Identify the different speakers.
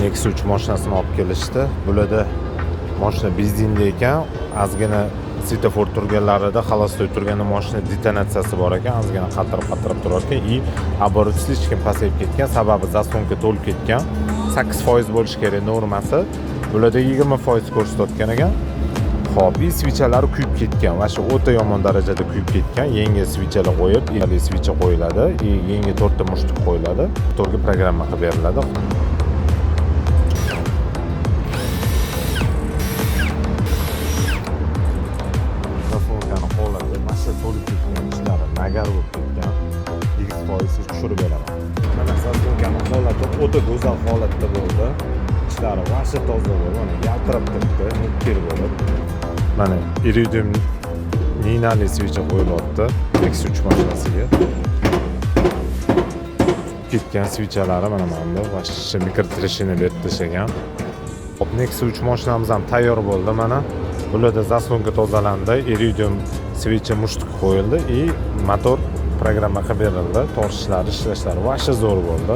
Speaker 1: Nexus 3 mashinasini olib kelishdi. Bularda mashina benzinda ekan, ozgina svetofor turganlarida, xolosda turganda mashina detonatsiyasi bor ekan, ozgina qaltirab turar ekan. И оборот слишком pasayib ketgan, sababi zaslonka to'lib ketgan. 8% bo'lishi kerak normasi. Bularda 20% ko'rsatgan ekan. Xo'p, svichalar kuyib ketgan. Va shu o'ta yomon darajada kuyib ketgan. Yangi svichalar qo'yib, yangi svicha qo'yiladi, yangi 4 ta mushtuk qo'yiladi. Motorga programma qilib beriladi. Zaslonkaning holati, mashina to'lib ketgan ishlari nagar bo'lib ketgan. 2% tushirib beraman. Mana zaslonkaning holati o'ta go'zal holatda bo'ldi. Ishlari vaqti toza bo'ldi. Mana yaltirab turibdi, nukkir bo'lib. Mana iridium ninali svicha qo'yilyapti Nexus 3 mashinasiga. Ketgan svichalari mana bunda vaqtincha mikrotreshini berib tashlagan. Hop, Nexus 3 mashinamiz ham tayyor bo'ldi mana. Bularda zaslonka tozalandi, iridium svicha mushtuk qo'yildi и motor programma qilib berildi. Tortishlari, ishlashlari vaqti zo'r bo'ldi.